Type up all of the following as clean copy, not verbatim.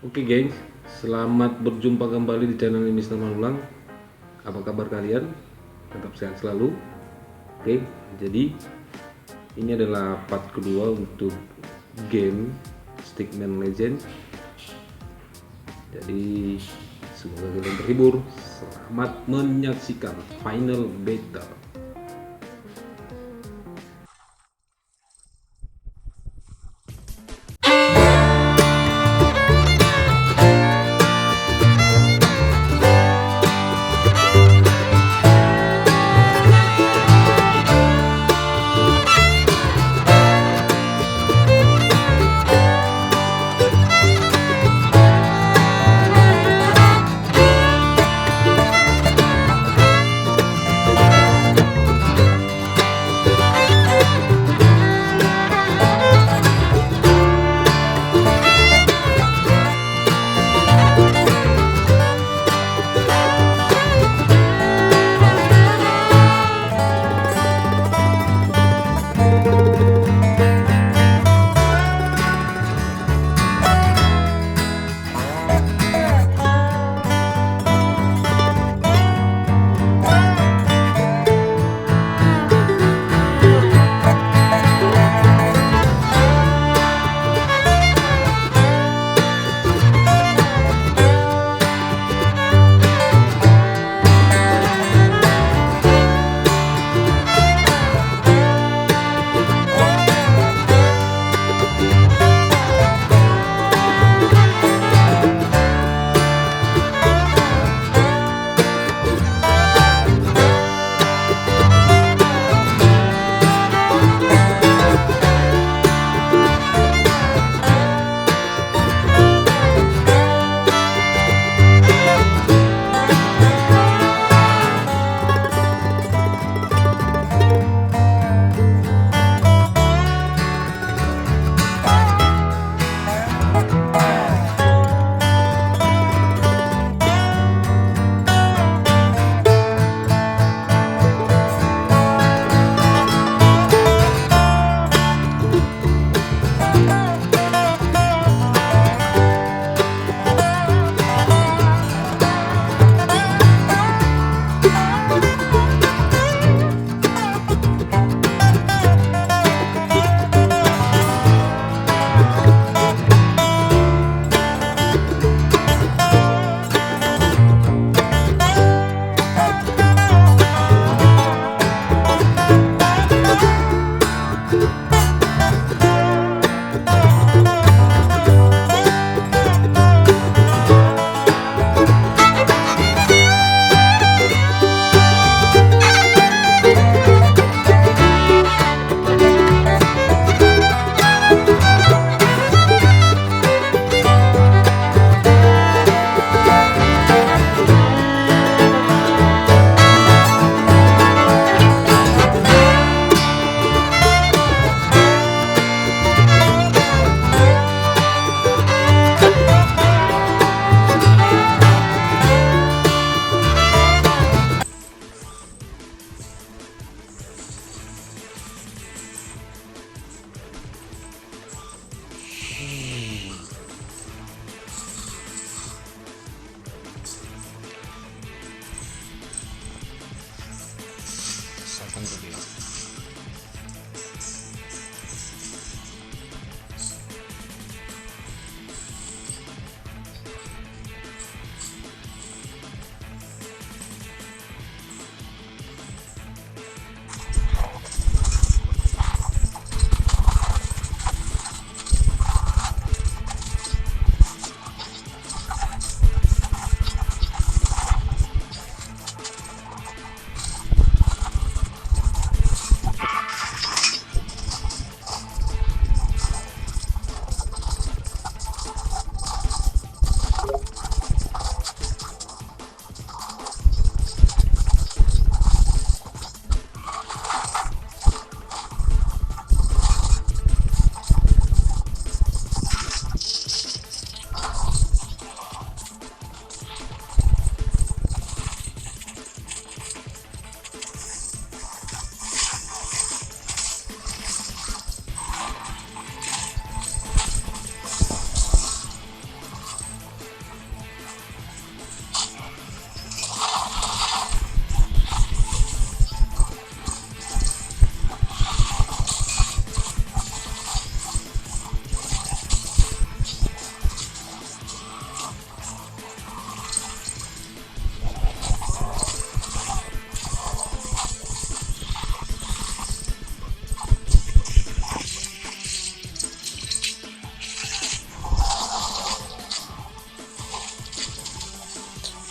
Oke gengs, selamat berjumpa kembali di channel ini Mr. Manulang. Apa kabar kalian? Tetap sehat selalu. Oke, jadi ini adalah part kedua untuk game Stickman Legend. Jadi semoga kalian terhibur. Selamat menyaksikan final battle.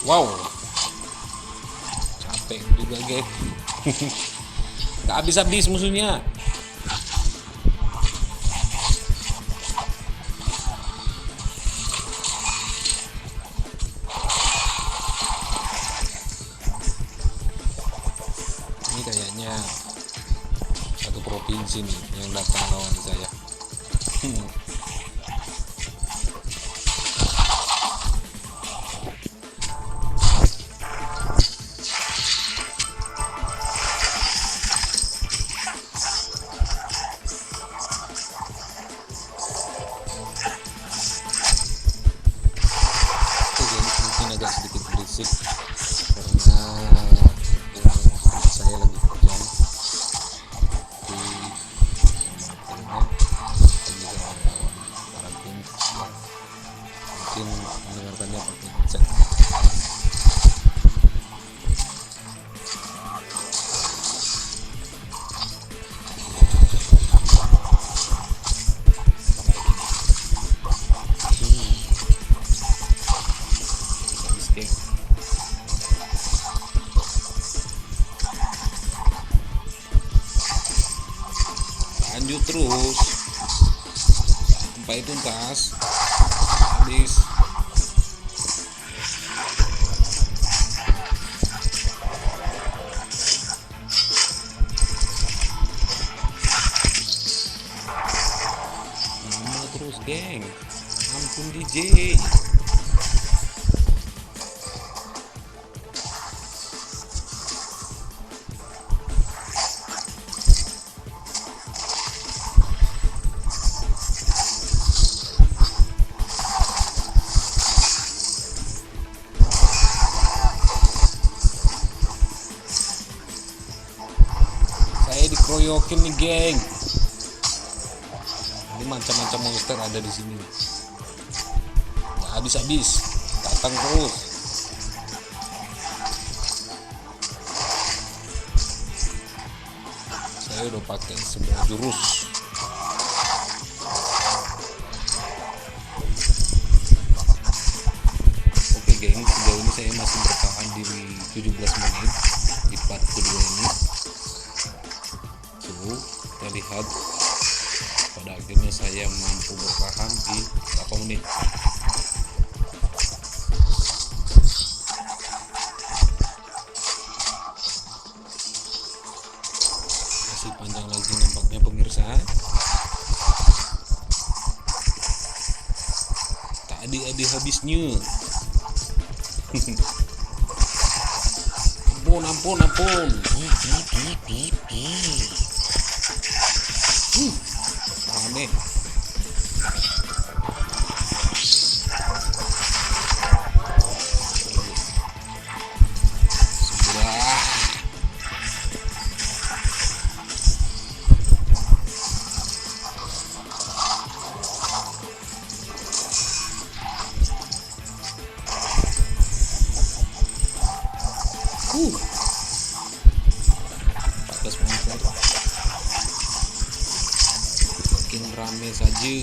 Wow, capek juga geng. Gak habis-habis musuhnya. Ini kayaknya satu provinsi nih yang datang lawan saya. Oke, mungkin agak sedikit berisik karena saya lagi kerja di internet dan juga para tim yang mungkin mendengarkannya pakai headset. Habis geng. Lanjut terus sampai tuntas. Habis. Terus geng, ampun DJ. Saya dikeroyokin nih geng. Ini macam-macam monster ada di sini. Nggak habis-habis, datang terus. Saya udah pakai semua jurus. Oke geng, sejauh ini saya masih bertahan di 17 menit di part kedua ini. Tuh, kita lihat pada akhirnya saya mampu bertahan di berapa menit. Masih panjang lagi nampaknya pemirsa. Tak ada habisnya. Ampun. Aneh. Sudah. Uh. 14 menit. Makin rame saja.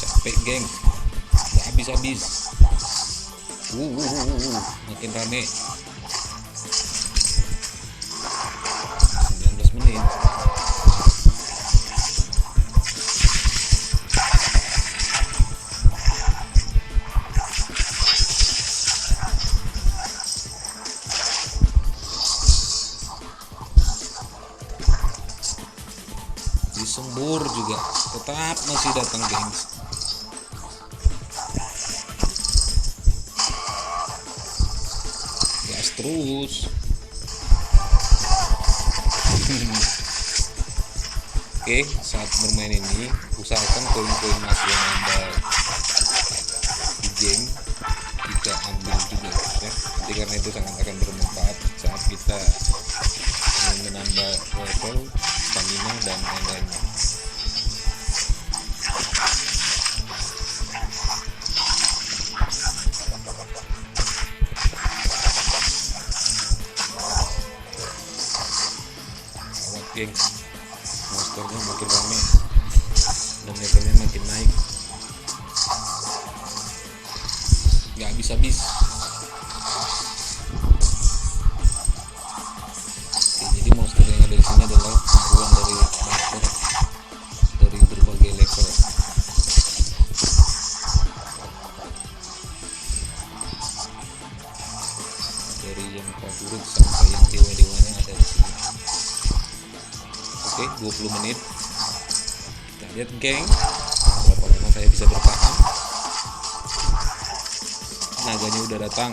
Capek geng, nggak habis-habis. Makin rame. 19 menit. Disembur juga tetap masih datang gengs. Gas terus. Oke, saat bermain ini usahakan koin-koin emas yang ada di game kita ambil juga ya. Jadi karena itu sangat akan bermanfaat saat kita ingin menambah level, stamina dan lain-lainnya. gengs. Monsternya makin rame dan levelnya makin naik, nggak habis-habis. Oke, jadi monster yang ada di sini adalah kumpulan dari monster dari berbagai level. Dari yang prajurit sampai yang dewa-dewanya ada di sini. Oke, 20 menit. Kita lihat geng, berapa lama saya bisa bertahan. Naganya udah datang.